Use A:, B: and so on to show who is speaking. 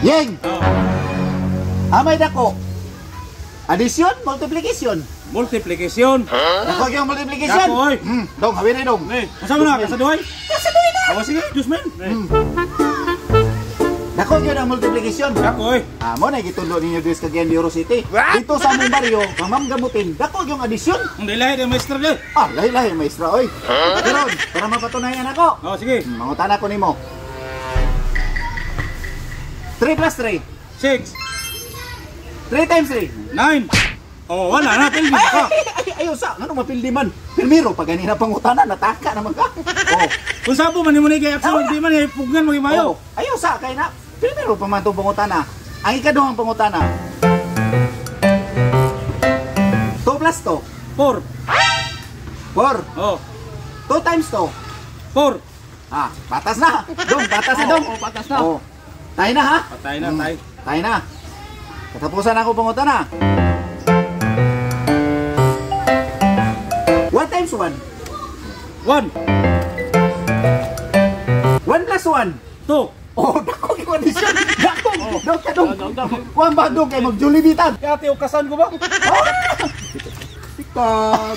A: Yeng!
B: Oh.
A: Amay dako. Addition, multiplication.
B: Multiplication.
A: Dako yung multiplication.
B: Dako, oy.
A: Dong, hawin na dong.
B: Eh, asa mo na? Kasaduhay?
A: Kasaduhay na.
B: Awa sige, Diyos men.
A: Dako yun ang multiplication.
B: Dako, oy.
A: Amo na gitundo ninyo dito sa Euro City. Dito sa among baryo, mamamgamutin. Dako yung addition.
B: Hindi lahi ng maestro dyan.
A: Lahi-lahi maestra oy. Pero para mapatunayan ako.
B: Oh, sige.
A: Mangutan ako nimo. 3 plus 3.
B: 6.
A: 3 times 3.
B: 9. Oh, wala na. Pildi ka.
A: Ayaw sa. Ano mapildi man? Primero, pag ganina pangutanan, nataka naman ka. Oh.
B: Kung sabo man, ni kay Axel, hindi man, pugan mo imayo.
A: Ayaw sa. Kaya na, primero pa man itong pangutana. Ang ikaduhang pangutana. 2 plus 2.
B: 4.
A: 4.
B: Oh.
A: 2 times 2.
B: 4.
A: Batas na. Dong, batas na dong.
B: Batas na.
A: Oh. Tayo na ha?
B: Patay na, tay.
A: Tayo na. Katapusan ako pangutana. 1 times 1.
B: 1.
A: 1 plus 1.
B: 2.
A: Oh, dako yung addition. Dako. Kuwan ba dong kay mag-Jollibee tag?
B: Kaya tiukasan ko ba?
A: Sikat.